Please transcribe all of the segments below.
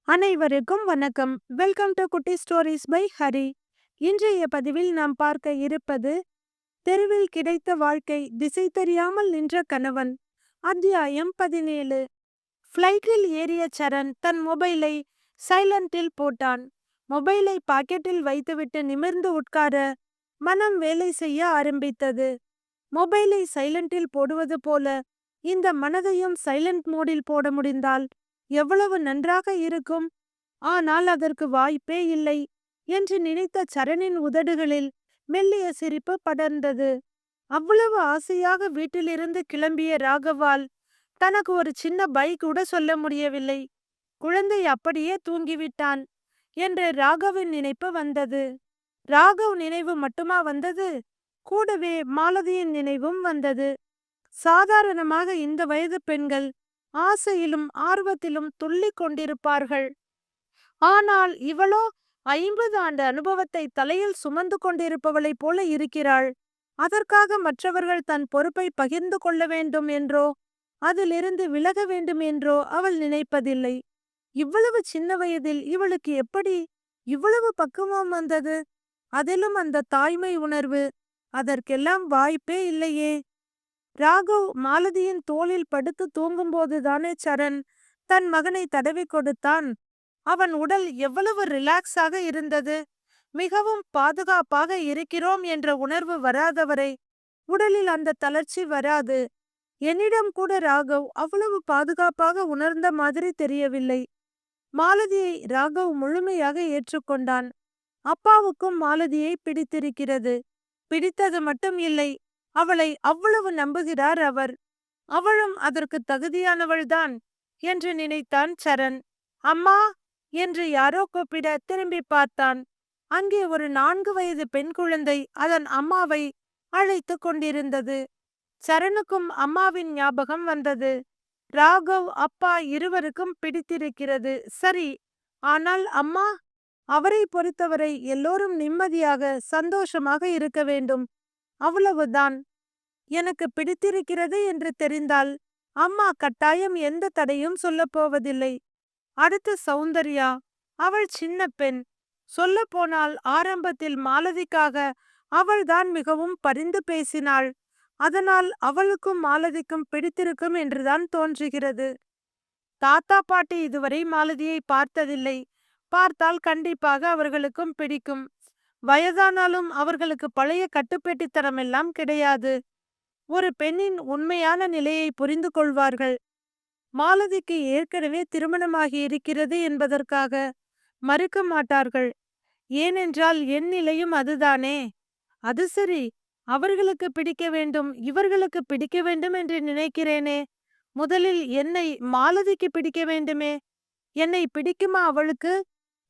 அனைவருக்கும் வணக்கம். Welcome to குட்டி ஸ்டோரிஸ் பை ஹரி. இன்றைய பதிவில் நாம் பார்க்க இருப்பது தெருவில் கிடைத்த வாழ்க்கை, திசை தெரியாமல் நின்ற கணவன். அத்தியாயம் 17. ஃப்ளைட்டில் ஏறிய சரண் தன் மொபைலை சைலண்டில் போட்டான். மொபைலை பாக்கெட்டில் வைத்துவிட்டு நிமிர்ந்து உட்கார மனம் வேலை செய்ய ஆரம்பித்தது. மொபைலை சைலண்டில் போடுவது போல இந்த மனதையும் சைலண்ட் மோடில் போட முடிந்தால் எவ்வளவு நன்றாக இருக்கும். ஆனால் அதற்கு வாய்ப்பே இல்லை என்று நினைத்த சரணின் உதடுகளில் மெல்லிய சிரிப்பு படர்ந்தது. அவ்வளவு ஆசையாக வீட்டிலிருந்து கிளம்பிய ராகவால் தனக்கு ஒரு சின்ன பை கூட சொல்ல முடியவில்லை. குழந்தை அப்படியே தூங்கிவிட்டான் என்று ராகவின் நினைப்பு வந்தது. ராகவ் நினைவு மட்டுமா வந்தது, கூடவே மாலதியின் நினைவும் வந்தது. சாதாரணமாக இந்த வயது பெண்கள் ஆசையிலும் ஆர்வத்திலும் துள்ளிக் கொண்டிருப்பார்கள். ஆனால் இவளோ 50 ஆண்டு அனுபவத்தை தலையில் சுமந்து கொண்டிருப்பவளைப் போல இருக்கிறாள். அதற்காக மற்றவர்கள் தன் பொறுப்பை பகிர்ந்து கொள்ள வேண்டும் என்றோ அதிலிருந்து விலக வேண்டும் என்றோ அவள் நினைப்பதில்லை. இவ்வளவு சின்ன வயதில் இவளுக்கு எப்படி இவ்வளவு பக்குவம் வந்தது? அதிலும் அந்த தாய்மை உணர்வு. அதற்கெல்லாம் வாய்ப்பே இல்லையே. ராகவ் மாலதியின் தோளில் படுத்து தூங்கும்போதுதானே சரண் தன் மகனை தடவி கொடுத்தான். அவன் உடல் எவ்வளவு ரிலாக்ஸாக இருந்தது. மிகவும் பாதுகாப்பாக இருக்கிறோம் என்ற உணர்வு வராதவரை உடலில் அந்த தளர்ச்சி வராது. என்னிடம் கூட ராகவ் அவ்வளவு பாதுகாப்பாக உணர்ந்த மாதிரி தெரியவில்லை. மாலதியை ராகவ் முழுமையாக ஏற்றுக்கொண்டான். அப்பாவுக்கும் மாலதியை பிடித்திருக்கிறது. பிடித்தது மட்டும் இல்லை, அவளை அவ்வளவு நம்புகிறார் அவர். அவளும் அதற்கு தகுதியானவள்தான் என்று நினைத்தான் சரண். அம்மா என்று யாரோ கூப்பிட திரும்பி பார்த்தான். அங்கே ஒரு 4 வயது பெண் குழந்தை அதன் அம்மாவை அழைத்து கொண்டிருந்தது. சரணுக்கும் அம்மாவின் ஞாபகம் வந்தது. ராகவ் அப்பா இருவருக்கும் பிடித்திருக்கிறது, சரி. ஆனால் அம்மா, அவரை பொறுத்தவரை எல்லோரும் நிம்மதியாக சந்தோஷமாக இருக்க வேண்டும், அவ்வளவுதான். எனக்கு பிடித்திருக்கிறது என்று தெரிந்தால் அம்மா கட்டாயம் எந்த தடையும் சொல்லப் போவதில்லை. அடுத்து சௌந்தர்யா, அவள் சின்ன பெண். சொல்ல போனால் ஆரம்பத்தில் மாலதிக்காக அவள்தான் மிகவும் பரிந்து பேசினாள். அதனால் அவளுக்கும் மாலதிக்கும் பிடித்திருக்கும் என்றுதான் தோன்றுகிறது. தாத்தா பாட்டி இதுவரை மாலதியை பார்த்ததில்லை. பார்த்தால் கண்டிப்பாக அவர்களுக்கும் பிடிக்கும். வயதானாலும் அவர்களுக்கு பழைய கட்டுப்பெட்டித்தனமெல்லாம் கிடையாது. ஒரு பெண்ணின் உண்மையான நிலையை புரிந்து கொள்வார்கள். மாலதிக்கு ஏற்கனவே திருமணமாகி இருக்கிறது என்பதற்காக மறுக்க மாட்டார்கள். ஏனென்றால் என் நிலையும் அதுதானே. அது சரி, அவர்களுக்கு பிடிக்க வேண்டும், இவர்களுக்கு பிடிக்க வேண்டும் என்று நினைக்கிறேனே. முதலில் என்னை மாலதிக்கு பிடிக்க வேண்டுமே. என்னை பிடிக்குமா அவளுக்கு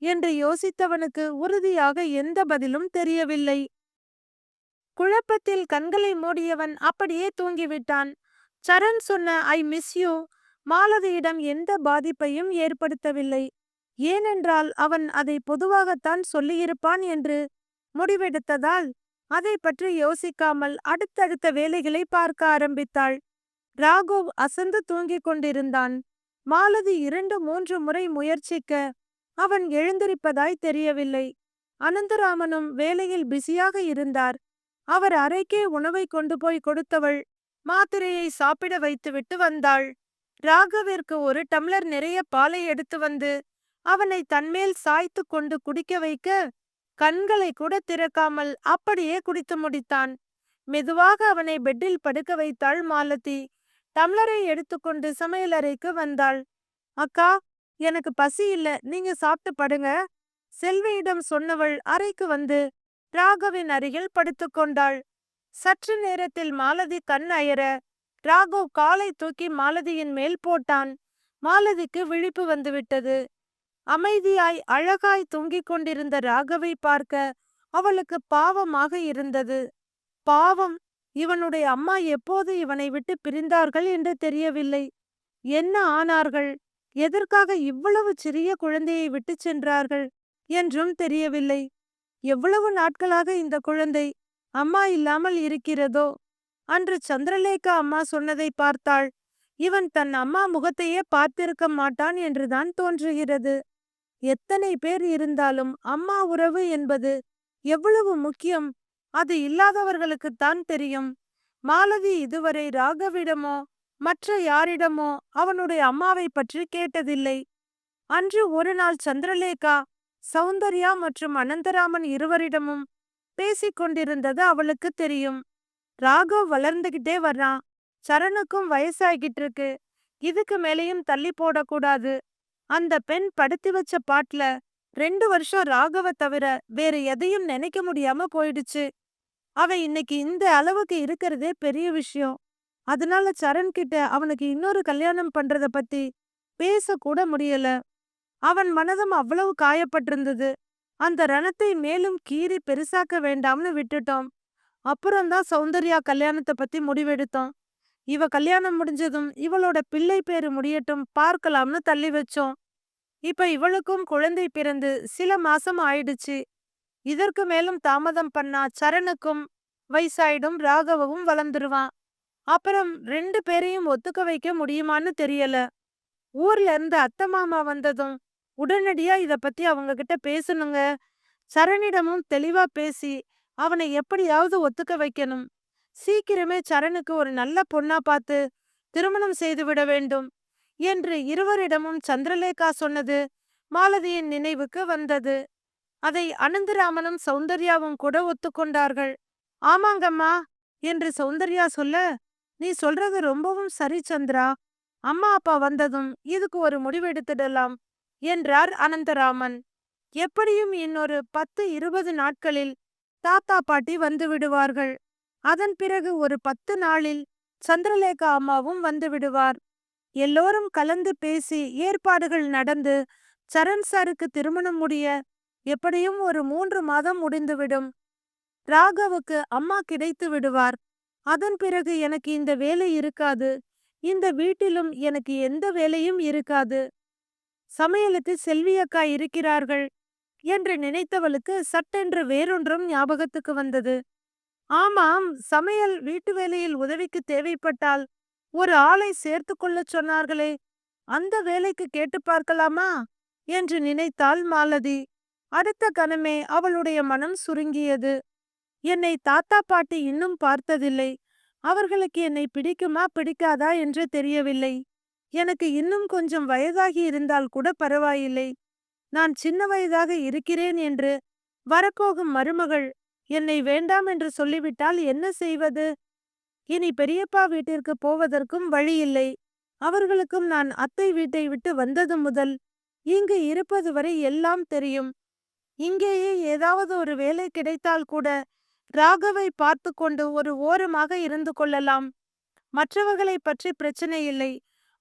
என்று யோசித்தவனுக்கு உறுதியாக எந்த பதிலும் தெரியவில்லை. குழப்பத்தில் கண்களை மூடியவன் அப்படியே தூங்கிவிட்டான். சரண் சொன்ன ஐ மிஸ் யூ மாலதியிடம் எந்த பாதிப்பையும் ஏற்படுத்தவில்லை. ஏனென்றால் அவன் அதை பொதுவாகத்தான் சொல்லியிருப்பான் என்று முடிவெடுத்ததால் அதை பற்றி யோசிக்காமல் அடுத்தடுத்த வேலைகளை பார்க்க ஆரம்பித்தாள். ராகவ் அசந்து தூங்கிக் கொண்டிருந்தான். மாலதி 2-3 முறை முயற்சிக்க அவன் எழுந்திருப்பதாய் தெரியவில்லை. அனந்தராமனும் வேலையில் பிஸியாக இருந்தார். அவர் அறைக்கே உணவை கொண்டு போய் கொடுத்தவள் மாத்திரையை சாப்பிட வைத்துவிட்டு வந்தாள். ராகவிற்கு ஒரு டம்ளர் நிறைய பாலை எடுத்து வந்து அவனை தன்மேல் சாய்த்து கொண்டு குடிக்க வைக்க கண்களை கூட திறக்காமல் அப்படியே குடித்து முடித்தான். மெதுவாக அவனை பெட்டில் படுக்க வைத்தாள் மாலதி. டம்ளரை எடுத்துக்கொண்டு சமையலறைக்கு வந்தாள். அக்கா, எனக்கு பசி இல்ல, நீங்க சாப்பிட்டு படுங்க. செல்வியிடம் சொன்னவள் அறைக்கு வந்து ராகவின் அருகில் படுத்துக்கொண்டாள். சற்று நேரத்தில் மாலதி கண் அயர ராகவ் காலை தூக்கி மாலதியின் மேல் போட்டான். மாலதிக்கு விழிப்பு வந்துவிட்டது. அமைதியாய் அழகாய் தூங்கிக் கொண்டிருந்த ராகவை பார்க்க அவளுக்கு பாவமாக இருந்தது. பாவம், இவனுடைய அம்மா எப்போது இவனை விட்டு பிரிந்தார்கள் என்று தெரியவில்லை. என்ன ஆனார்கள், எதற்காக இவ்வளவு சிறிய குழந்தையை விட்டு சென்றார்கள் என்றும் தெரியவில்லை. எவ்வளவு நாட்களாக இந்த குழந்தை அம்மா இல்லாமல் இருக்கிறதோ. அன்று சந்திரலேகா அம்மா சொன்னதை பார்த்தாள். இவன் தன் அம்மா முகத்தையே பார்த்திருக்க மாட்டான் என்றுதான் தோன்றுகிறது. எத்தனை பேர் இருந்தாலும் அம்மா உறவு என்பது எவ்வளவு முக்கியம் அது இல்லாதவர்களுக்குத்தான் தெரியும். மாலதி இதுவரை ராகவிடமோ மற்ற யாரிடமோ அவனுடைய அம்மாவை பற்றி கேட்டதில்லை. அன்று ஒரு நாள் சந்திரலேகா, சௌந்தர்யா மற்றும் அனந்தராமன் இருவரிடமும் பேசிக் கொண்டிருந்தது அவளுக்கு தெரியும். ராகவ் வளர்ந்துகிட்டே வர்றான். சரணுக்கும் வயசாகிட்டு இருக்கு. இதுக்கு மேலேயும் தள்ளி போடக்கூடாது. அந்த பெண் படுத்தி வச்ச பாட்டுல 2 வருஷம் ராகவ தவிர வேற எதையும் நினைக்க முடியாம போயிடுச்சு. அவன் இன்னைக்கு இந்த அளவுக்கு இருக்கிறதே பெரிய விஷயம். அதனால சரண் கிட்ட அவனுக்கு இன்னொரு கல்யாணம் பண்றத பத்தி பேச கூட முடியல. அவன் மனதும் அவ்வளவு காயப்பட்டிருந்தது. அந்த ரணத்தை மேலும் கீறி பெருசாக்க வேண்டாம்னு விட்டுட்டோம். அப்புறம்தான் சௌந்தர்யா கல்யாணத்தை பத்தி முடிவெடுத்தோம். இவ கல்யாணம் முடிஞ்சதும் இவளோட பிள்ளை பேரு முடியட்டும் பார்க்கலாம்னு தள்ளி வச்சோம். இப்ப இவளுக்கும் குழந்தை பிறந்து சில மாசம் ஆயிடுச்சு. இதற்கு மேலும் தாமதம் பண்ணா சரணுக்கும் வயசாயிடும், ராகவவும் வளர்ந்துருவான். அப்புறம் 2 பேரையும் ஒத்துக்க வைக்க முடியுமான்னு தெரியல. ஊர்ல இருந்து அத்தை மாமா வந்ததும் உடனடியா இத பத்தி அவங்க கிட்ட பேசணுங்க. சரணிடமும் தெளிவா பேசி அவனை எப்படியாவது ஒத்துக்க வைக்கணும். சீக்கிரமே சரணுக்கு ஒரு நல்ல பொண்ணா பார்த்து திருமணம் செய்துவிட வேண்டும் என்று இருவரிடமும் சந்திரலேகா சொன்னது மாலதியின் நினைவுக்கு வந்தது. அதை அனந்தராமனும் சௌந்தர்யாவும் கூட ஒத்துக்கொண்டார்கள். ஆமாங்கம்மா என்று சௌந்தர்யா சொல்ல, நீ சொல்றது ரொம்பவும் சரி சந்திரா. அம்மா அப்பா வந்ததும் இதுக்கு ஒரு முடிவெடுத்திடலாம் என்றார் அனந்தராமன். எப்படியும் இன்னொரு 10-20 நாட்களில் தாத்தா பாட்டி வந்து விடுவார்கள். அதன் பிறகு ஒரு 10 நாளில் சந்திரலேகா அம்மாவும் வந்து விடுவார். எல்லோரும் கலந்து பேசி ஏற்பாடுகள் நடந்து சரண் சாருக்கு திருமணம் முடிய எப்படியும் ஒரு 3 மாதம் முடிந்துவிடும். ராகவுக்கு அம்மா கிடைத்து விடுவார். அதன் பிறகு எனக்கு இந்த வேலை இருக்காது. இந்த வீட்டிலும் எனக்கு எந்த வேலையும் இருக்காது. சமையலுக்கு செல்வி அக்கா இருக்கிறார்கள் என்று நினைத்தவளுக்கு சட்டென்று வேறொன்றும் ஞாபகத்துக்கு வந்தது. ஆமாம், சமையல் வீட்டு வேலையில் உதவிக்கு தேவைப்பட்டால் ஒரு ஆளை சேர்த்து கொள்ளச் சொன்னார்களே, அந்த வேலைக்கு கேட்டு பார்க்கலாமா என்று நினைத்தாள் மாலதி. அடுத்த கணமே அவளுடைய மனம் சுருங்கியது. என்னை தாத்தா பாட்டி இன்னும் பார்த்ததில்லை. அவர்களுக்கு என்னை பிடிக்குமா பிடிக்காதா என்று தெரியவில்லை. எனக்கு இன்னும் கொஞ்சம் வயதாகி இருந்தால் கூட பரவாயில்லை. நான் சின்ன வயதாக இருக்கிறேன் என்று வரப்போகும் மருமகள் என்னை வேண்டாம் என்று சொல்லிவிட்டால் என்ன செய்வது? இனி பெரியப்பா வீட்டிற்கு போவதற்கும் வழியில்லை. அவர்களுக்கும் நான் அத்தை வீட்டை விட்டு வந்தது முதல் இங்கு இருப்பது வரை எல்லாம் தெரியும். இங்கேயே ஏதாவது ஒரு வேலை கிடைத்தால் கூட ராகவை பார்த்து கொண்டு ஒரு ஓரமாக இருந்து கொள்ளலாம். மற்றவர்களை பற்றி பிரச்சனை இல்லை.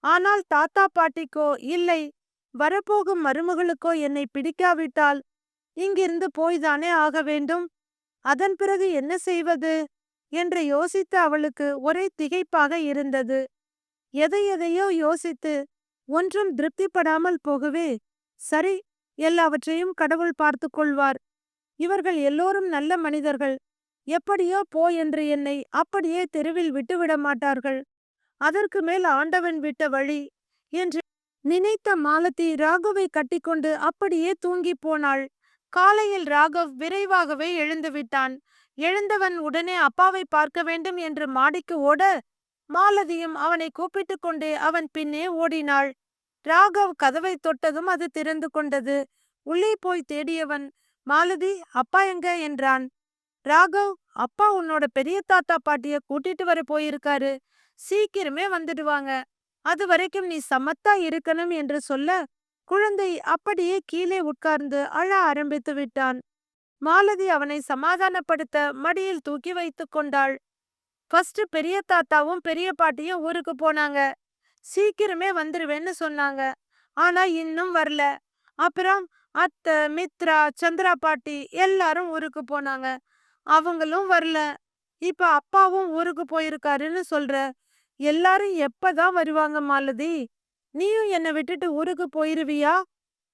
ஆனால் தாத்தா பாட்டிக்கோ இல்லை வரப்போகும் மருமகளுக்கோ என்னை பிடிக்காவிட்டால் இங்கிருந்து போய்தானே ஆக வேண்டும். அதன் பிறகு என்ன செய்வது என்று யோசித்து அவளுக்கு ஒரே திகைப்பாக இருந்தது. எதையோ யோசித்து ஒன்றும் திருப்திப்படாமல் போகவே, சரி, எல்லாவற்றையும் கடவுள் பார்த்து கொள்வார். இவர்கள் எல்லோரும் நல்ல மனிதர்கள். எப்படியோ போ என்று என்னை அப்படியே தெருவில் விட்டுவிட மாட்டார்கள். அதற்கு மேல் ஆண்டவன் விட்ட வழி என்று நினைத்த மாலதி ராகவை கட்டிக்கொண்டு அப்படியே தூங்கி போனாள். காலையில் ராகவ் விரைவாகவே எழுந்து விட்டான். எழுந்தவன் உடனே அப்பாவை பார்க்க வேண்டும் என்று மாடிக்கு ஓட, மாலதியும் அவனை கூப்பிட்டு கொண்டே அவன் பின்னே ஓடினாள். ராகவ் கதவை தொட்டதும் அது திறந்து கொண்டது. உள்ளே போய் தேடியவன், மாலதி, அப்பா எங்க என்றான். ராகவ், அப்பா உன்னோட பெரிய தாத்தா பாட்டிய கூட்டிட்டு வர போயிருக்காரு. சீக்கிரமே வந்துடுவாங்க. அது வரைக்கும் நீ சமத்தா இருக்கணும் என்று சொல்ல, குழந்தை அப்படியே கீழே உட்கார்ந்து அழ ஆரம்பித்து விட்டான். மாலதி அவனை சமாதானப்படுத்த மடியில் தூக்கி வைத்து கொண்டாள். ஃபர்ஸ்ட் பெரிய தாத்தாவும் பெரிய பாட்டியும் ஊருக்கு போனாங்க. சீக்கிரமே வந்துருவேன்னு சொன்னாங்க. ஆனா இன்னும் வரல. அப்புறம் அத்தை, மித்ரா, சந்திரா பாட்டி எல்லாரும் ஊருக்கு போனாங்க. அவங்களும் வரல. இப்ப அப்பாவும் ஊருக்கு போயிருக்காருன்னு சொல்ற. எல்லாரும் எப்பதான் வருவாங்க மாலதி? நீயும் என்னை விட்டுட்டு ஊருக்கு போயிருவியா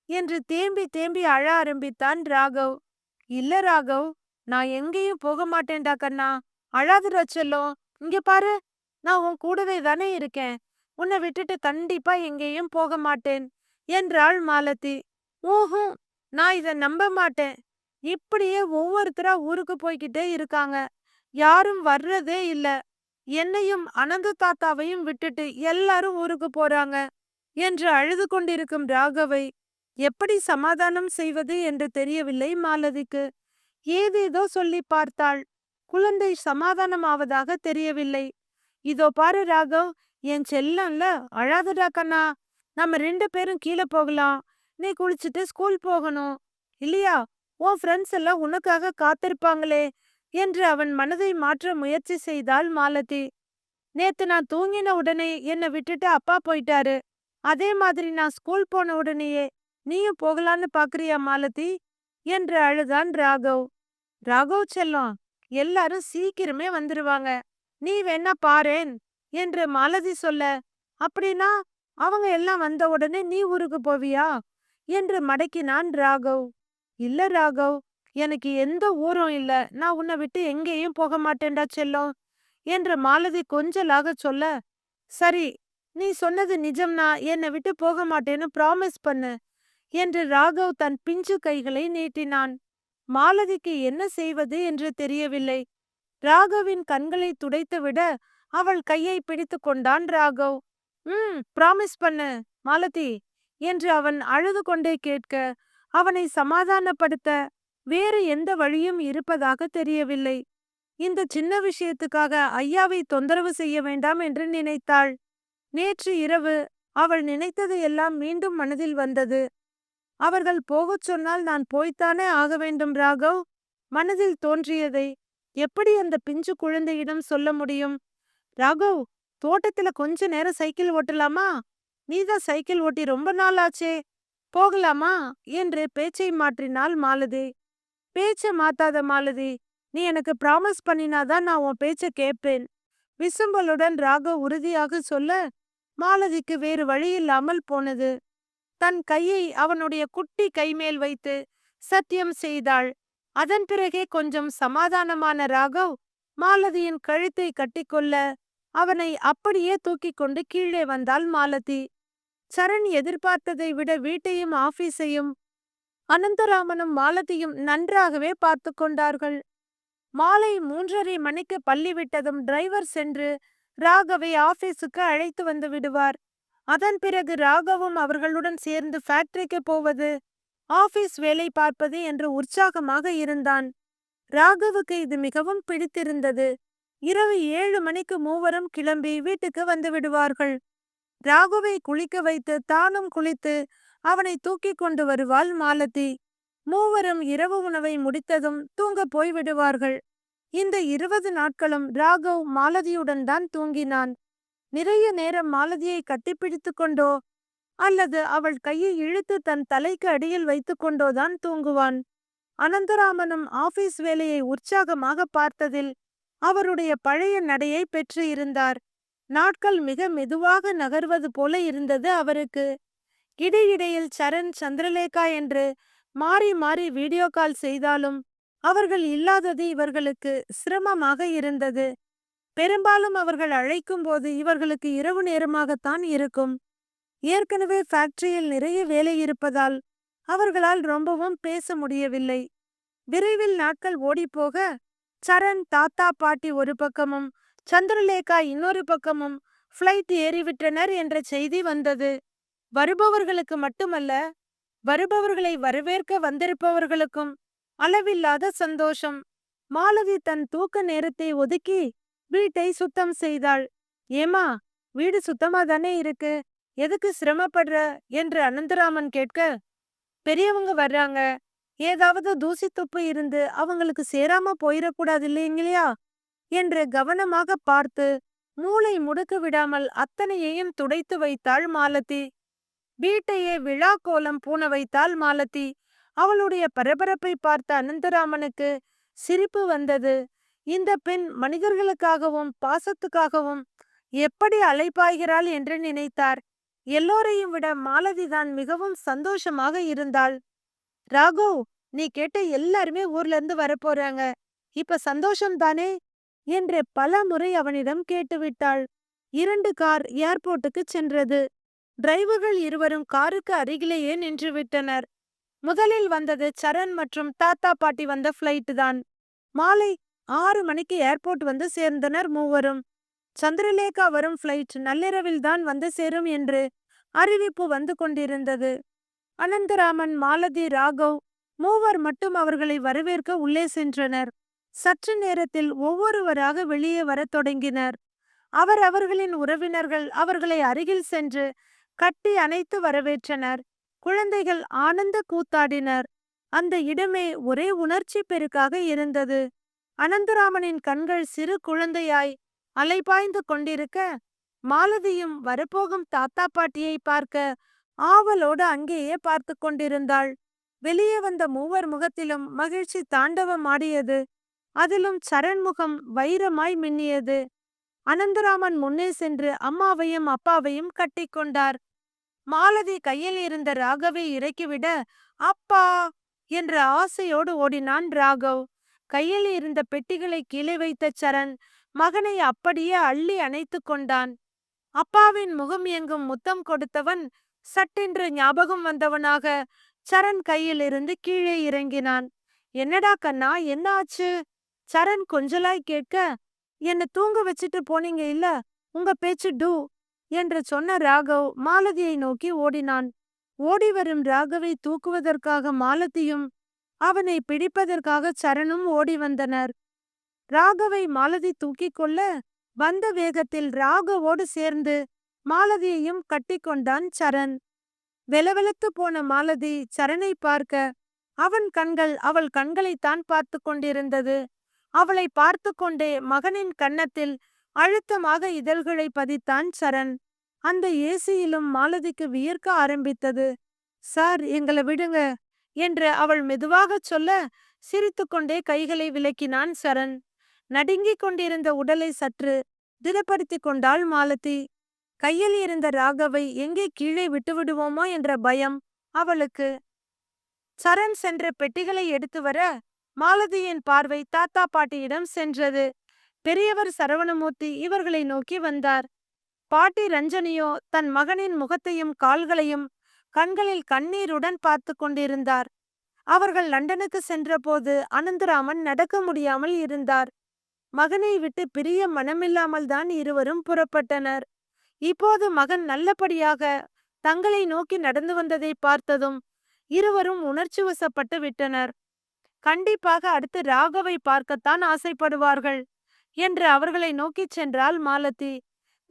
என்று தேம்பி தேம்பி அழ ஆரம்பித்தான் ராகவ். இல்ல ராகவ், நான் எங்கேயும் போக மாட்டேன்டா கண்ணா. அழாதுடா செல்லம். இங்க பாரு, நான் உன் கூடவே தானே இருக்கேன். உன்னை விட்டுட்டு கண்டிப்பா எங்கேயும் போக மாட்டேன் என்றாள் மாலதி. ஓஹோ, நான் இத நம்ப மாட்டேன். இப்படியே ஒவ்வொருத்தரா ஊருக்கு போய்க்கிட்டே இருக்காங்க. யாரும் வர்றதே இல்ல. என்னையும் அனந்த தாத்தாவையும் விட்டுட்டு எல்லாரும் ஊருக்கு போறாங்க என்று அழுது கொண்டிருக்கும் ராகவை எப்படி சமாதானம் செய்வது என்று தெரியவில்லை மாலதிக்கு. ஏதேதோ சொல்லி பார்த்தாள். குழந்தை சமாதானமாவதாக தெரியவில்லை. இதோ பாரு ராகவ், என் செல்லம்ல, அழாதடா கண்ணா. நம்ம 2 பேரும் கீழே போகலாம். நீ குளிச்சுட்டு ஸ்கூல் போகணும் இல்லையா? உன் ஃப்ரெண்ட்ஸ் எல்லாம் உனக்காக காத்திருப்பாங்களே என்று அவன் மனதை மாற்ற முயற்சி செய்தாள் மாலதி. நேத்து நான் தூங்கின உடனே என்னை விட்டுட்டு அப்பா போயிட்டாரு. அதே மாதிரி நான் ஸ்கூல் போன உடனேயே நீயும் போகலான்னு பாக்குறியா மாலதி என்று அழுதான் ராகவ். ராகவ் செல்லம், எல்லாரும் சீக்கிரமே வந்துருவாங்க. நீ வேணா பாரேன் என்று மாலதி சொல்ல, அப்படின்னா அவங்க எல்லாம் வந்த உடனே நீ ஊருக்கு போவியா என்று மடக்கினான் ராகவ். இல்ல ராகவ், எனக்கு எந்த ஊரும் இல்ல. நான் உன்னை விட்டு எங்கேயும் போக மாட்டேன்டா செல்லம் என்று மாலதி கொஞ்சலாக சொல்ல, சரி, நீ சொன்னது நிஜம்னா என்னை விட்டு போக மாட்டேன்னு ப்ராமிஸ் பண்ணு என்று ராகவ் தன் பிஞ்சு கைகளை நீட்டினான். மாலதிக்கு என்ன செய்வது என்று தெரியவில்லை. ராகவின் கண்களை துடைத்து விட அவள் கையை பிடித்து கொண்டான் ராகவ். ப்ராமிஸ் பண்ணு மாலதி என்று அவன் அழுது கொண்டே கேட்க, அவனை சமாதானப்படுத்த வேறு எந்த வழியும் இருப்பதாக தெரியவில்லை. இந்த சின்ன விஷயத்துக்காக ஐயாவை தொந்தரவு செய்ய வேண்டாம் என்று நினைத்தாள். நேற்று இரவு அவள் நினைத்தது எல்லாம் மீண்டும் மனதில் வந்தது. அவர்கள் போகச் சொன்னால் நான் போய்த்தானே ஆக வேண்டும் ராகவ். மனதில் தோன்றியதை எப்படி அந்த பிஞ்சு குழந்தையிடம் சொல்ல முடியும்? ராகவ், தோட்டத்துல கொஞ்ச நேரம் சைக்கிள் ஓட்டலாமா? நீதான் சைக்கிள் ஓட்டி ரொம்ப நாள் ஆச்சே, போகலாமா என்று பேச்சை மாற்றினாள் மாலதி. பேச்ச மாத்தாத மாலதி, நீ எனக்கு ப்ராமிஸ் பண்ணினாதான் நான் உன் பேச்ச கேட்பேன். விசும்பலுடன் ராகவ் உறுதியாக சொல்ல, மாலதிக்கு வேறு வழியில்லாமல் போனது. தன் கையை அவனுடைய குட்டி கைமேல் வைத்து சத்தியம் செய்தாள். அதன் பிறகே கொஞ்சம் சமாதானமான ராகவ் மாலதியின் கழுத்தை கட்டிக்கொள்ள அவனை அப்படியே தூக்கி கொண்டு கீழே வந்தாள் மாலதி. சரண் எதிர்பார்த்ததை விட வீட்டையும் ஆபீஸையும் அனந்தராமனும் மாலதியும் நன்றாகவே பார்த்து கொண்டார்கள். மாலை 3:30 மணிக்கு பள்ளி விட்டதும் டிரைவர் சென்று ராகவை ஆபீஸுக்கு அழைத்து வந்து விடுவார். அதன் பிறகு ராகவும் அவர்களுடன் சேர்ந்து ஃபேக்டரிக்கு போவது, ஆபீஸ் வேலை பார்ப்பது என்று உற்சாகமாக இருந்தான். ராகவுக்கு இது மிகவும் பிடித்திருந்தது. இரவு 7 மணிக்கு மூவரும் கிளம்பி வீட்டுக்கு வந்து விடுவார்கள். ராகுவை குளிக்க வைத்து தானும் குளித்து அவனை தூக்கி கொண்டு வருவாள் மாலதி. மூவரும் இரவு உணவை முடித்ததும் தூங்க போய் விடுவார்கள். இந்த 20 நாட்களும் ராகவ் மாலதியுடன் தான் தூங்கினான். நிறைய நேரம் மாலதியை கட்டிப்பிடித்து கொண்டோ அல்லது அவள் கையை இழுத்து தன் தலைக்கு அடியில் வைத்து கொண்டோதான் தூங்குவான். அனந்தராமனும் ஆபீஸ் வேலையை உற்சாகமாக பார்த்ததில் அவருடைய பழைய நடையை பெற்று இருந்தார். நாட்கள் மிக மெதுவாக நகர்வது போல இருந்தது அவருக்கு. இடையிடையில் சரண், சந்திரலேகா என்று மாறி மாறி வீடியோ கால் செய்தாலும் அவர்கள் இல்லாதது இவர்களுக்கு சிரமமாக இருந்தது. பெரும்பாலும் அவர்கள் அழைக்கும் போது இவர்களுக்கு இரவு நேரமாகத்தான் இருக்கும். ஏற்கனவே ஃபேக்டரியில் நிறைய வேலை இருப்பதால் அவர்களால் ரொம்பவும் பேச முடியவில்லை. விரைவில் நாட்கள் ஓடிப்போக சரண், தாத்தா, பாட்டி ஒரு பக்கமும் சந்திரலேகா இன்னொரு பக்கமும் ஃப்ளைட் ஏறிவிட்டனர் என்ற செய்தி வந்தது. வருபவர்களுக்கு மட்டுமல்ல, வருபவர்களை வரவேற்க வந்திருப்பவர்களுக்கும் அளவில்லாத சந்தோஷம். மாலதி தன் தூக்க நேரத்தை ஒதுக்கி வீட்டை சுத்தம் செய்தாள். ஏமா, வீடு சுத்தமா தானே இருக்கு, எதுக்கு சிரமப்படுற என்று அனந்தராமன் கேட்க, பெரியவங்க வர்றாங்க, ஏதாவது தூசி துப்பு இருந்து அவங்களுக்கு சேராம போயிடக்கூடாது இல்லைங்களா என்று கவனமாக பார்த்து மூளை முடுக்க விடாமல் அத்தனையையும் துடைத்து வைத்தாள் மாலதி. வீட்டையே விழா கோலம் பூண வைத்தாள் மாலதி. அவளுடைய பரபரப்பை பார்த்த அனந்தராமனுக்கு சிரிப்பு வந்தது. இந்த பெண் மனிதர்களுக்காகவும் பாசத்துக்காகவும் எப்படி அலைப்பாய்கிறாள் என்று நினைத்தார். எல்லோரையும் விட மாலதிதான் மிகவும் சந்தோஷமாக இருந்தாள். ராகு, நீ கேட்ட எல்லாருமே ஊர்ல இருந்து வரப்போறாங்க, இப்ப சந்தோஷம் தானே என்று பல முறை அவனிடம் கேட்டுவிட்டாள். 2 கார் ஏர்போர்ட்டுக்கு சென்றது. டிரைவர்கள் இருவரும் காருக்கு அருகிலேயே நின்று விட்டனர். முதலில் வந்தது சரண் மற்றும் தாத்தா பாட்டி வந்த ஃப்ளைட் தான். மாலை 6 மணிக்கு ஏர்போர்ட் வந்து சேர்ந்தனர் மூவரும். சந்திரலேகா வரும் ஃப்ளைட் நள்ளிரவில் தான் வந்து சேரும் என்று அறிவிப்பு வந்து கொண்டிருந்தது. அனந்தராமன், மாலதி, ராகவ் மூவர் மட்டும் அவர்களை வரவேற்க உள்ளே சென்றனர். சற்று நேரத்தில் ஒவ்வொருவராக வெளியே வரத் தொடங்கினர். அவர்களின் உறவினர்கள் அவர்களை அருகில் சென்று கட்டி அணைத்து வரவேற்றனர். குழந்தைகள் ஆனந்த கூத்தாடினர். அந்த இடமே ஒரே உணர்ச்சி பெருக்காக இருந்தது. அனந்தராமனின் கண்கள் சிறு குழந்தையாய் அலைபாய்ந்து கொண்டிருக்க, மாலதியும் வரப்போகும் தாத்தா பாட்டியை பார்க்க ஆவலோடு அங்கேயே பார்த்து கொண்டிருந்தாள். வெளியே வந்த மூவர் முகத்திலும் மகிழ்ச்சி தாண்டவம் ஆடியது. அதிலும் சரண் முகம் வைரமாய் மின்னியது. அனந்தராமன் முன்னே சென்று அம்மாவையும் அப்பாவையும் கட்டிக்கொண்டார். மாலதி கையில் இருந்த ராகவை இறக்கிவிட, அப்பா என்ற ஆசையோடு ஓடினான் ராகவ். கையில் இருந்த பெட்டிகளை கீழே வைத்த சரண் மகனை அப்படியே அள்ளி அணைத்து கொண்டான். அப்பாவின் முகம் எங்கும் முத்தம் கொடுத்தவன் சட்டென்று ஞாபகம் வந்தவனாக சரண் கையில் இருந்து கீழே இறங்கினான். என்னடா கண்ணா, என்ன ஆச்சு? சரண் கொஞ்சலாய் கேட்க, என்ன தூங்க வச்சுட்டு போனீங்க இல்ல, உங்க பேச்சு டூ என்று சொன்ன ராகவ் மாலதியை நோக்கி ஓடினான். ஓடி வரும் ராகவை தூக்குவதற்காக மாலதியும் அவனை பிடிப்பதற்காக சரணும் ஓடி வந்தனர். ராகவை மாலதி தூக்கிக் கொள்ள வந்த வேகத்தில் ராகவோடு சேர்ந்து மாலதியையும் கட்டிக்கொண்டான் சரண். வெலவெலத்து போன மாலதி சரணை பார்க்க அவன் கண்கள் அவள் கண்களைத்தான் பார்த்து கொண்டிருந்தது. அவளை பார்த்து கொண்டே மகனின் கன்னத்தில் அழுத்தமாக இதழ்களை பதித்தான் சரண். அந்த ஏசியிலும் மாலதிக்கு வியர்க்க ஆரம்பித்தது. சார், எங்களை விடுங்க என்று அவள் மெதுவாகச் சொல்ல சிரித்துக்கொண்டே கைகளை விலக்கினான் சரண். நடுங்கிக் கொண்டிருந்த உடலை சற்று திடப்படுத்திக் கொண்டாள் மாலதி. கையில் இருந்த ராகவை எங்கே கீழே விட்டுவிடுவோமோ என்ற பயம் அவளுக்கு. சரண் சென்ற பெட்டிகளை எடுத்து வர மாலதியின் பார்வை தாத்தா பாட்டியிடம் சென்றது. பெரியவர் சரவணமூர்த்தி இவர்களை நோக்கி வந்தார். பாட்டி ரஞ்சனியோ தன் மகனின் முகத்தையும் கால்களையும் கண்களில் கண்ணீருடன் பார்த்து கொண்டிருந்தார். அவர்கள் லண்டனுக்கு சென்றபோது அனந்தராமன் நடக்க முடியாமல் இருந்தார். மகனை விட்டு பிரிய மனமில்லாமல் தான் இருவரும் புறப்பட்டனர். இப்போது மகன் நல்லபடியாக தங்களை நோக்கி நடந்து வந்ததை பார்த்ததும் இருவரும் உணர்ச்சி வசப்பட்டு விட்டனர். கண்டிப்பாக அடுத்து ராகவை பார்க்கத்தான் ஆசைப்படுவார்கள் என்று அவர்களை நோக்கிச் சென்றாள் மாலதி.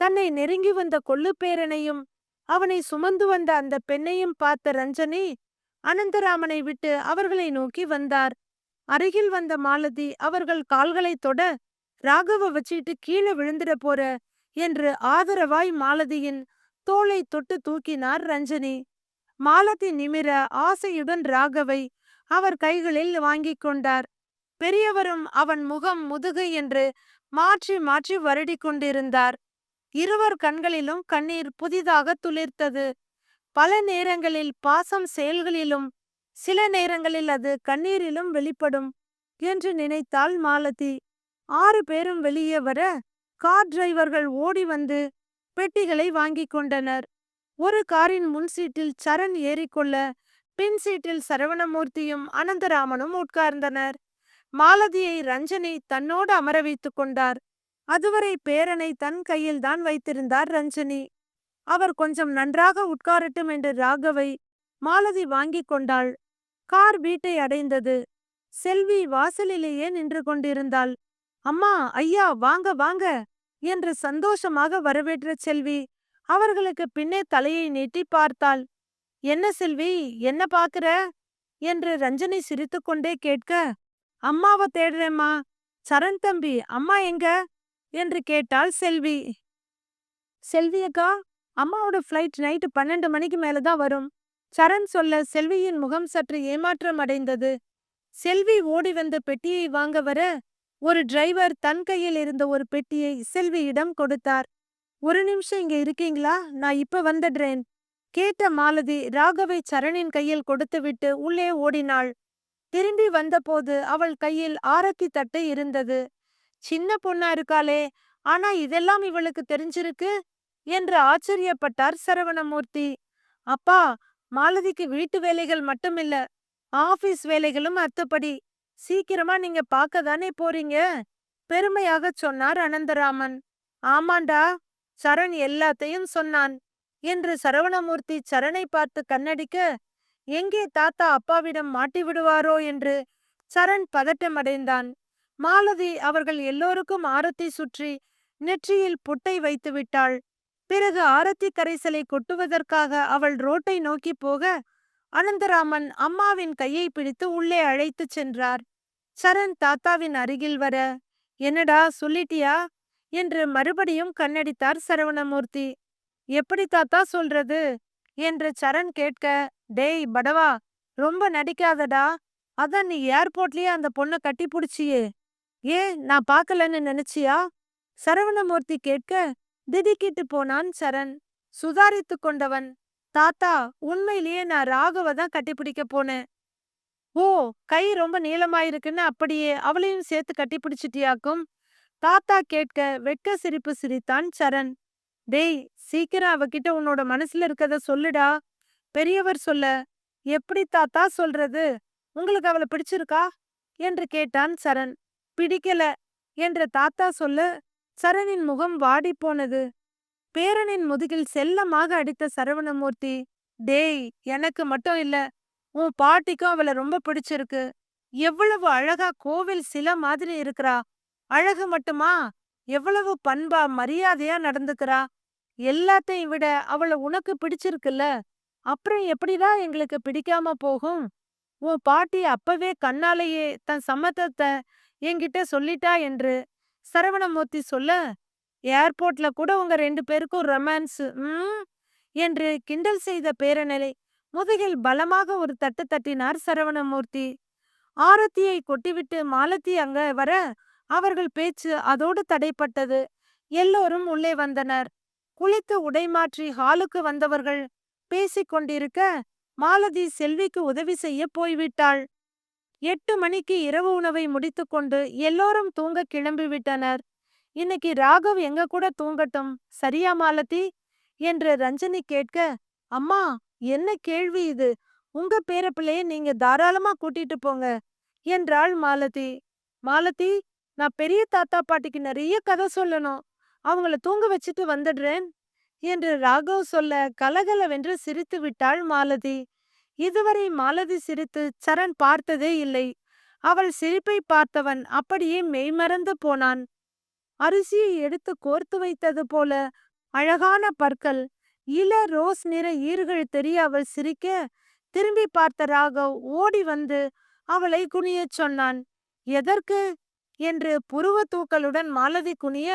தன்னை நெருங்கி வந்த கொள்ளுப்பேரனையும் அவனை சுமந்து வந்த அந்த பெண்ணையும் பார்த்த ரஞ்சனி அனந்தராமனை விட்டு அவர்களை நோக்கி வந்தார். அருகில் வந்த மாலதி அவர்கள் கால்களை தொட, ராகவ வச்சிட்டு கீழே விழுந்துட போற என்று ஆதரவாய் மாலதியின் தோளை தொட்டு தூக்கினார் ரஞ்சனி. மாலதி நிமிர ஆசையுடன் ராகவை அவர் கைகளில் வாங்கிக் கொண்டார். பெரியவரும் அவன் முகம், முதுகு என்று மாற்றி மாற்றி வருடி கொண்டிருந்தார். இருவர் கண்களிலும் கண்ணீர் புதிதாக துளிர்த்தது. பல நேரங்களில் பாசம் செயல்களிலும், சில நேரங்களில் அது கண்ணீரிலும் வெளிப்படும் என்று நினைத்தாள் மாலதி. 6 பேரும் வெளியே வர கார் டிரைவர்கள் ஓடி வந்து பெட்டிகளை வாங்கிக் கொண்டனர். ஒரு காரின் முன் சீட்டில் சரண் ஏறிக்கொள்ள, பின் சீட்டில் சரவணமூர்த்தியும் அனந்தராமனும் உட்கார்ந்தனர். மாலதியை ரஞ்சனி தன்னோடு அமர வைத்துக் கொண்டார். அதுவரை பேரனை தன் கையில் தான் வைத்திருந்தார் ரஞ்சனி. அவர் கொஞ்சம் நன்றாக உட்காரட்டும் என்று ராகவை மாலதி வாங்கிக் கொண்டாள். கார் வீட்டை அடைந்தது. செல்வி வாசலிலேயே நின்று கொண்டிருந்தாள். அம்மா, ஐயா, வாங்க வாங்க என்று சந்தோஷமாக வரவேற்ற செல்வி அவர்களுக்கு பின்னே தலையை நீட்டி பார்த்தாள். என்ன செல்வி, என்ன பாக்குற என்று ரஞ்சனி சிரித்துக்கொண்டே கேட்க, அம்மாவை தேடுறேம்மா. சரண் தம்பி, அம்மா எங்க என்று கேட்டாள் செல்வி. செல்வி அக்கா, அம்மாவோட ஃப்ளைட் நைட்டு 12 மணிக்கு மேலதான் வரும் சரண் சொல்ல செல்வியின் முகம் சற்று ஏமாற்றம் அடைந்தது. செல்வி ஓடி வந்த பெட்டியை வாங்க வர ஒரு டிரைவர் தன் கையில் இருந்த ஒரு பெட்டியை செல்வியிடம் கொடுத்தார். ஒரு நிமிஷம் இங்க இருக்கீங்களா, நான் இப்ப வந்துடுறேன் கேட்ட மாலதி ராகவை சரணின் கையில் கொடுத்துவிட்டு உள்ளே ஓடினாள். திரும்பி வந்தபோது அவள் கையில் ஆரத்தி தட்டு இருந்தது. சின்ன பொண்ணா இருக்காளே, ஆனா இதெல்லாம் இவளுக்கு தெரிஞ்சிருக்கு என்று ஆச்சரியப்பட்டார் சரவணமூர்த்தி. அப்பா, மாலதிக்கு வீட்டு வேலைகள் மட்டுமில்ல, ஆபீஸ் வேலைகளும் அத்துப்படி. சீக்கிரமா நீங்க பார்க்க தானே போறீங்க? பெருமையாகச் சொன்னார் அனந்தராமன். ஆமாண்டா, சரண் எல்லாத்தையும் சொன்னான் என்று சரவணமூர்த்தி சரணை பார்த்து கண்ணடிக்க, எங்கே தாத்தா அப்பாவிடம் மாட்டி விடுவாரோ என்று சரண் பதட்டமடைந்தான். மாலதி அவர்கள் எல்லோருக்கும் ஆரத்தி சுற்றி நெற்றியில் புட்டை வைத்து விட்டாள். பிறகு ஆரத்தி கரைசலை கொட்டுவதற்காக அவள் ரோட்டை நோக்கி போக, அனந்தராமன் அம்மாவின் கையை பிடித்து உள்ளே அழைத்துச் சென்றார். சரண் தாத்தாவின் அருகில் வர, என்னடா சொல்லிட்டியா என்று மறுபடியும் கண்ணடித்தார் சரவணமூர்த்தி. எப்படி தாத்தா சொல்றது என்று சரண் கேட்க, டேய் படவா, ரொம்ப நடிக்காதடா. அதான் நீ ஏர்போர்ட்லயே அந்த பொண்ணை கட்டி புடிச்சியே, ஏன் நான் பார்க்கலன்னு நினைச்சியா? சரவணமூர்த்தி கேட்க திடுக்கிட்டு போனான் சரண். சுதாரித்து கொண்டவன், தாத்தா உண்மையிலேயே நான் ராகவ தான் கட்டிப்பிடிக்க போனேன். ஓ, கை ரொம்ப நீளமாயிருக்குன்னு அப்படியே அவளையும் சேர்த்து கட்டிப்பிடிச்சிட்டியாக்கும்? தாத்தா கேட்க வெட்க சிரிப்பு சிரித்தான் சரண். டேய், சீக்கிரம் அவகிட்ட உன்னோட மனசுல இருக்கத சொல்லுடா. பெரியவர் சொல்ல. எப்படி தாத்தா சொல்றது? உங்களுக்கு அவளை பிடிச்சிருக்கா என்று கேட்டான் சரண். பிடிக்கல என்று தாத்தா சொல்ல சரணின் முகம் வாடி போனது. பேரனின் முதுகில் செல்லமாக அடித்த சரவணமூர்த்தி, டேய், எனக்கு மட்டும் இல்ல, உன் பாட்டிக்கும் அவளை ரொம்ப பிடிச்சிருக்கு. எவ்வளவு அழகா கோவில் சில மாதிரி இருக்கிறா. அழகு மட்டுமா, எவ்வளவு பண்பா மரியாதையா நடந்துக்கிறா. எல்லாத்தையும் விட அவளை உனக்கு பிடிச்சிருக்குல்ல, அப்புறம் எப்படிதான் எங்களுக்கு பிடிக்காம போகும்? உன் பாட்டி அப்பவே கண்ணாலேயே தன் சம்மதத்தை என்கிட்ட சொல்லிட்டா என்று சரவணமூர்த்தி சொல்ல, ஏர்போர்ட்ல கூட உங்க 2 பேருக்கும் ரொமான்ஸ் என்று கிண்டல் செய்த பேரனலை முதுகில் பலமாக ஒரு தட்டு தட்டினார் சரவணமூர்த்தி. ஆரத்தியை கொட்டிவிட்டு மாலதி அங்க வர அவர்கள் பேச்சு அதோடு தடைப்பட்டது. எல்லோரும் உள்ளே வந்தனர். குளித்து உடைமாற்றி ஹாலுக்கு வந்தவர்கள் பேசிக் கொண்டிருக்க, மாலதி செல்விக்கு உதவி செய்ய போய்விட்டாள். 8 மணிக்கு இரவு உணவை முடித்துக்கொண்டு எல்லோரும் தூங்க கிளம்பிவிட்டனர். இன்னைக்கு ராகவ் எங்க கூட தூங்கட்டும், சரியா மாலதி என்று ரஞ்சனி கேட்க, அம்மா, என்ன கேள்வி இது? உங்க பேரப்பிள்ளைய நீங்க தாராளமா கூட்டிட்டு போங்க என்றாள் மாலதி. மாலதி, நான் பெரிய தாத்தா பாட்டிக்கு நிறைய கதை சொல்லணும், அவங்கள தூங்க வச்சுட்டு வந்துடுறேன் என்று ராகவ் சொல்ல கலகலவென்று சிரித்து விட்டாள் மாலதி. இதுவரை மாலதி சிரித்து சரண் பார்த்ததே இல்லை. அவள் சிரிப்பை பார்த்தவன் அப்படியே மெய்மறந்து போனான். அரிசியை எடுத்து கோர்த்து வைத்தது போல அழகான பற்கள், இள ரோஸ் நிற ஈறுகள் தெரிய அவள் சிரிக்க, திரும்பி பார்த்த ராகவ் ஓடி வந்து அவளை குனியச் சொன்னான். எதற்கு என்று புருவ தூக்கலுடன் மாலதி குனிய,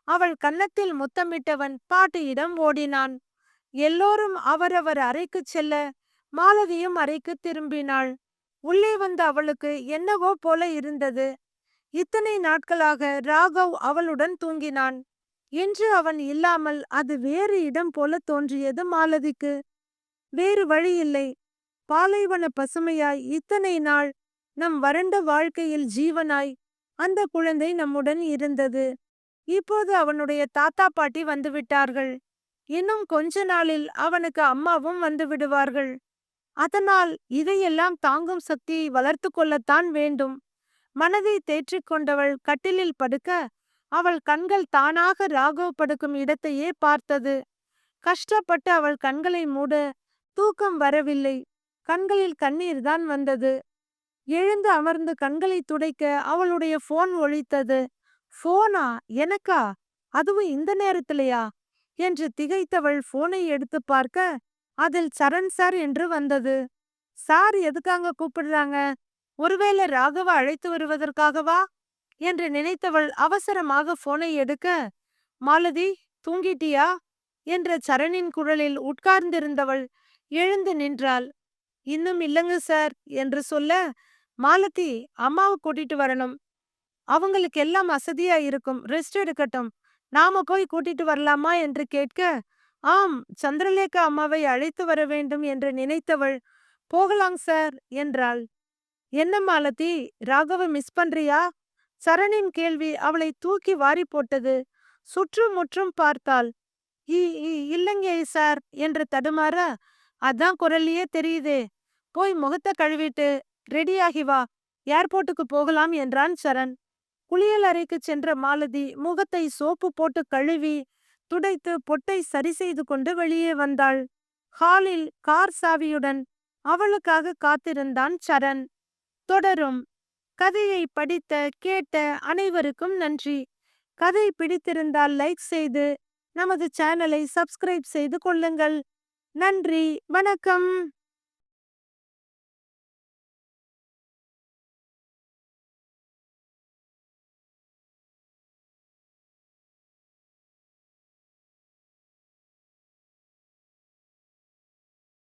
அவள் கன்னத்தில் முத்தமிட்டவன் பாட்டியிடம் ஓடினான். எல்லோரும் அவரவர் அறைக்குச் செல்ல மாலதியும் அறைக்கு திரும்பினாள். உள்ளே வந்த அவளுக்கு என்னவோ போல இருந்தது. இத்தனை நாட்களாக ராகவ் அவளுடன் தூங்கினான். இன்று அவன் இல்லாமல் அது வேறு இடம் போல தோன்றியது மாலதிக்கு. வேறு வழியில்லை. பாலைவன பசுமையாய் இத்தனை நாள் நம் வறண்ட வாழ்க்கையில் ஜீவனாய் அந்த குழந்தை நம்முடன் இருந்தது. இப்போது அவனுடைய தாத்தா பாட்டி வந்துவிட்டார்கள். இன்னும் கொஞ்ச நாளில் அவனுக்கு அம்மாவும் வந்து விடுவார்கள். அதனால் இதையெல்லாம் தாங்கும் சக்தியை வளர்த்து கொள்ளத்தான் வேண்டும். மனதை தேற்றிக் கொண்டவள் கட்டிலில் படுக்க, அவள் கண்கள் தானாக ராகவ் படுக்கும் இடத்தையே பார்த்தது. கஷ்டப்பட்டு அவள் கண்களை மூட தூக்கம் வரவில்லை. கண்களில் கண்ணீர் தான் வந்தது. எழுந்து அமர்ந்து கண்களை துடைக்க அவளுடைய போன் ஒலித்தது. போனா? எனக்கா? அதுவும் இந்த நேரத்திலையா என்று திகைத்தவள் போனை எடுத்து பார்க்க, அதில் சரண் சார் என்று வந்தது. சார் எதுக்காக கூப்பிடுறாங்க? ஒருவேளை ராகவ அழைத்து வருவதற்காகவா என்று நினைத்தவள் அவசரமாக போனை எடுக்க, மாலதி, தூங்கிட்டியா என்ற சரணின் குரலில் உட்கார்ந்திருந்தவள் எழுந்து நின்றாள். இன்னும் இல்லங்க சார் என்று சொல்ல, மாலதி, அம்மாவை கூட்டிட்டு வரணும், அவங்களுக்கு எல்லாம் வசதியா இருக்கும், ரெஸ்ட் எடுக்கட்டும், நாம போய் கூட்டிட்டு வரலாமா என்று கேட்க, ஆம், சந்திரலேகா அம்மாவை அழைத்து வர வேண்டும் என்று நினைத்தவள், போகலாம் சார் என்றாள். என்ன மாலதி, ராகவ மிஸ் பண்றியா? சரணின் கேள்வி அவளை தூக்கி வாரி போட்டது. சுற்றும் முற்றும் பார்த்தாள். இல்லைங்க சார் என்று தடுமாற, அதான் குரல்லையே தெரியுதே, போய் முகத்தை கழுவிட்டு ரெடியாகி வா, ஏர்போர்ட்டுக்கு போகலாம் என்றான் சரண். குளியல் அறைக்கு சென்ற மாலதி முகத்தை சோப்பு போட்டு கழுவி துடைத்து பொட்டை சரி செய்து கொண்டு வெளியே வந்தாள். ஹாலில் கார் சாவியுடன் அவளுக்காக காத்திருந்தான் சரண். தொடரும். கதையை படித்த கேட்ட அனைவருக்கும் நன்றி. கதை பிடித்திருந்தால் லைக் செய்து நமது சேனலை சப்ஸ்கிரைப் செய்து கொள்ளுங்கள். நன்றி, வணக்கம்.